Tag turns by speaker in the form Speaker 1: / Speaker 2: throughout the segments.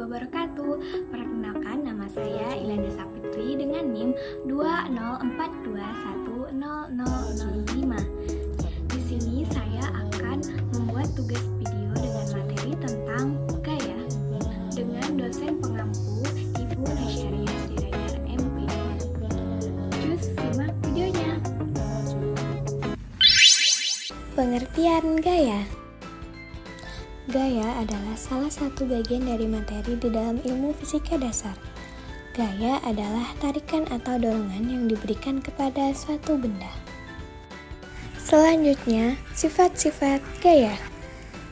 Speaker 1: wabarakatuh. Perkenalkan, nama saya Ilanda Sapitri dengan NIM 204210005. Di sini saya akan membuat tugas video dengan materi tentang gaya dengan dosen pengampu Ibu Nasyaria Siregar MP. Cus, simak videonya.
Speaker 2: Pengertian gaya. Gaya adalah salah satu bagian dari materi di dalam ilmu fisika dasar. Gaya adalah tarikan atau dorongan yang diberikan kepada suatu benda. Selanjutnya, sifat-sifat gaya.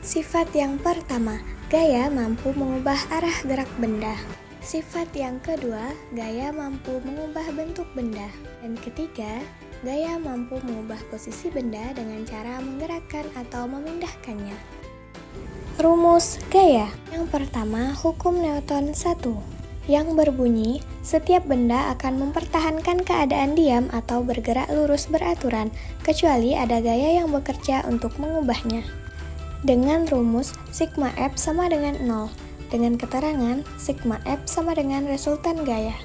Speaker 2: Sifat yang pertama, gaya mampu mengubah arah gerak benda. Sifat yang kedua, gaya mampu mengubah bentuk benda. Dan ketiga, gaya mampu mengubah posisi benda dengan cara menggerakkan atau memindahkannya. Rumus gaya. Yang pertama, hukum Newton 1 yang berbunyi, setiap benda akan mempertahankan keadaan diam atau bergerak lurus beraturan, kecuali ada gaya yang bekerja untuk mengubahnya. Dengan rumus sigma F sama dengan 0, dengan keterangan sigma F sama dengan resultan gaya.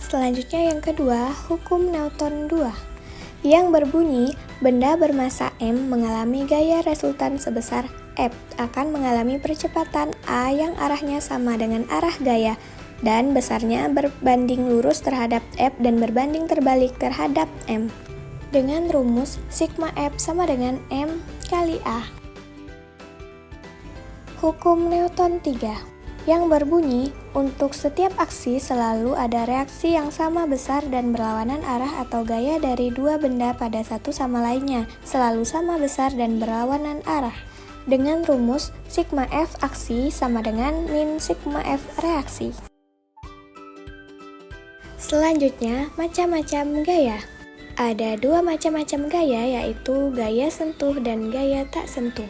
Speaker 2: Selanjutnya yang kedua, hukum Newton 2 yang berbunyi, benda bermassa M mengalami gaya resultan sebesar F akan mengalami percepatan A yang arahnya sama dengan arah gaya dan besarnya berbanding lurus terhadap F dan berbanding terbalik terhadap M. Dengan rumus sigma F sama dengan M kali A. Hukum Newton 3 yang berbunyi, untuk setiap aksi selalu ada reaksi yang sama besar dan berlawanan arah atau gaya dari dua benda pada satu sama lainnya, selalu sama besar dan berlawanan arah. Dengan rumus sigma F aksi sama dengan min sigma F reaksi. Selanjutnya, macam-macam gaya. Ada dua macam-macam gaya, yaitu gaya sentuh dan gaya tak sentuh.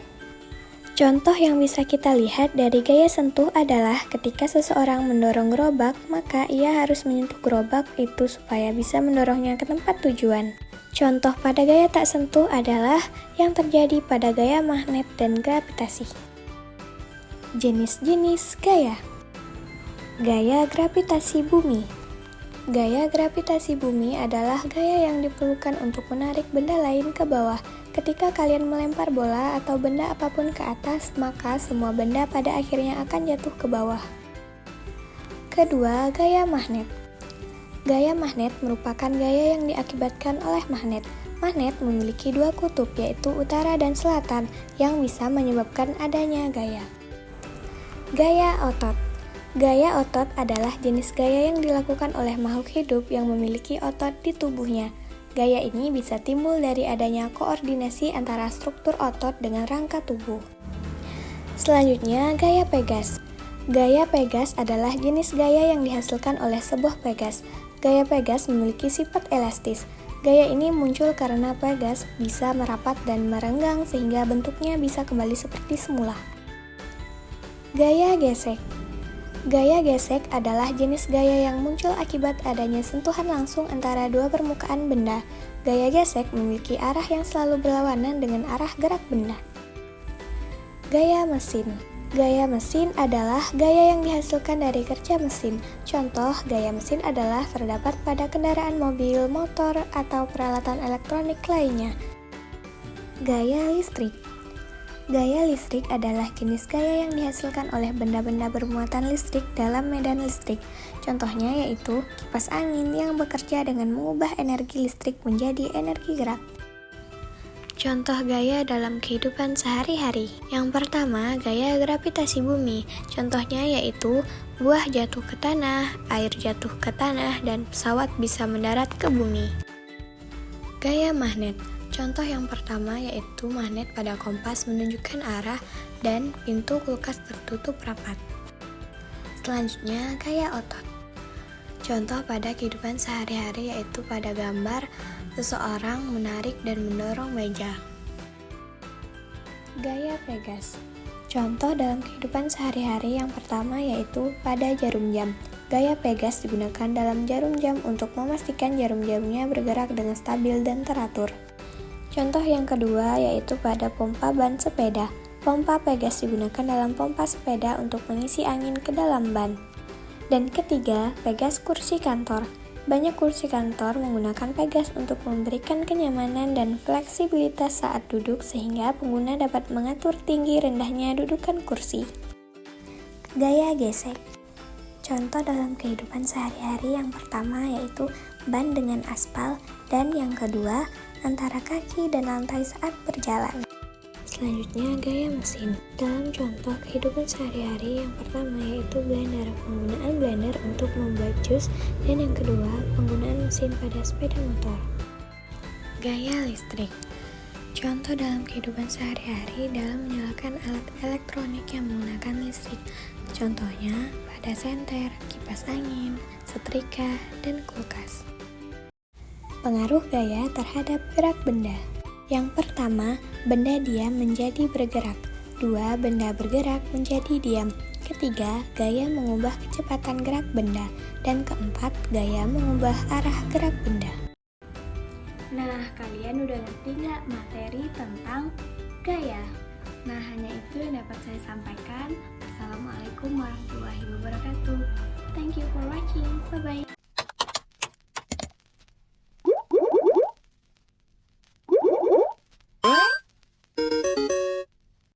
Speaker 2: Contoh yang bisa kita lihat dari gaya sentuh adalah ketika seseorang mendorong gerobak, maka ia harus menyentuh gerobak itu supaya bisa mendorongnya ke tempat tujuan. Contoh pada gaya tak sentuh adalah yang terjadi pada gaya magnet dan gravitasi. Jenis-jenis gaya. Gaya gravitasi bumi. Gaya gravitasi bumi adalah gaya yang diperlukan untuk menarik benda lain ke bawah. Ketika kalian melempar bola atau benda apapun ke atas, maka semua benda pada akhirnya akan jatuh ke bawah. Kedua, gaya magnet. Gaya magnet merupakan gaya yang diakibatkan oleh magnet. Magnet memiliki dua kutub, yaitu utara dan selatan, yang bisa menyebabkan adanya gaya. Gaya otot. Gaya otot adalah jenis gaya yang dilakukan oleh makhluk hidup yang memiliki otot di tubuhnya. Gaya ini bisa timbul dari adanya koordinasi antara struktur otot dengan rangka tubuh. Selanjutnya, gaya pegas. Gaya pegas adalah jenis gaya yang dihasilkan oleh sebuah pegas. Gaya pegas memiliki sifat elastis. Gaya ini muncul karena pegas bisa merapat dan merenggang sehingga bentuknya bisa kembali seperti semula. Gaya gesek. Gaya gesek adalah jenis gaya yang muncul akibat adanya sentuhan langsung antara dua permukaan benda. Gaya gesek memiliki arah yang selalu berlawanan dengan arah gerak benda. Gaya mesin. Gaya mesin adalah gaya yang dihasilkan dari kerja mesin. Contoh, gaya mesin adalah terdapat pada kendaraan mobil, motor, atau peralatan elektronik lainnya. Gaya listrik. Gaya listrik adalah jenis gaya yang dihasilkan oleh benda-benda bermuatan listrik dalam medan listrik. Contohnya yaitu kipas angin yang bekerja dengan mengubah energi listrik menjadi energi gerak. Contoh gaya dalam kehidupan sehari-hari. Yang pertama, gaya gravitasi bumi. Contohnya yaitu buah jatuh ke tanah, air jatuh ke tanah, dan pesawat bisa mendarat ke bumi. Gaya magnet. Contoh yang pertama yaitu magnet pada kompas menunjukkan arah dan pintu kulkas tertutup rapat. Selanjutnya, gaya otot. Contoh pada kehidupan sehari-hari yaitu pada gambar seseorang menarik dan mendorong meja. Gaya pegas. Contoh dalam kehidupan sehari-hari yang pertama yaitu pada jarum jam. Gaya pegas digunakan dalam jarum jam untuk memastikan jarum-jarumnya bergerak dengan stabil dan teratur. Contoh yang kedua yaitu pada pompa ban sepeda. Pompa pegas digunakan dalam pompa sepeda untuk mengisi angin ke dalam ban. Dan ketiga, pegas kursi kantor. Banyak kursi kantor menggunakan pegas untuk memberikan kenyamanan dan fleksibilitas saat duduk sehingga pengguna dapat mengatur tinggi rendahnya dudukan kursi. Gaya gesek. Contoh dalam kehidupan sehari-hari yang pertama yaitu ban dengan aspal, dan yang kedua antara kaki dan lantai saat berjalan. Selanjutnya, gaya mesin. Dalam contoh kehidupan sehari-hari yang pertama yaitu blender, penggunaan blender untuk membuat jus, dan yang kedua penggunaan mesin pada sepeda motor. Gaya listrik. Contoh dalam kehidupan sehari-hari dalam menyalakan alat elektronik yang menggunakan listrik. Contohnya pada senter, kipas angin, setrika, dan kulkas. Pengaruh gaya terhadap gerak benda. Yang pertama, benda diam menjadi bergerak. Dua, benda bergerak menjadi diam. Ketiga, gaya mengubah kecepatan gerak benda. Dan keempat, gaya mengubah arah gerak benda.
Speaker 1: Nah, kalian udah ngerti nggak materi tentang gaya? Nah, hanya itu yang dapat saya sampaikan. Assalamualaikum warahmatullahi wabarakatuh. Thank you for watching. Bye-bye.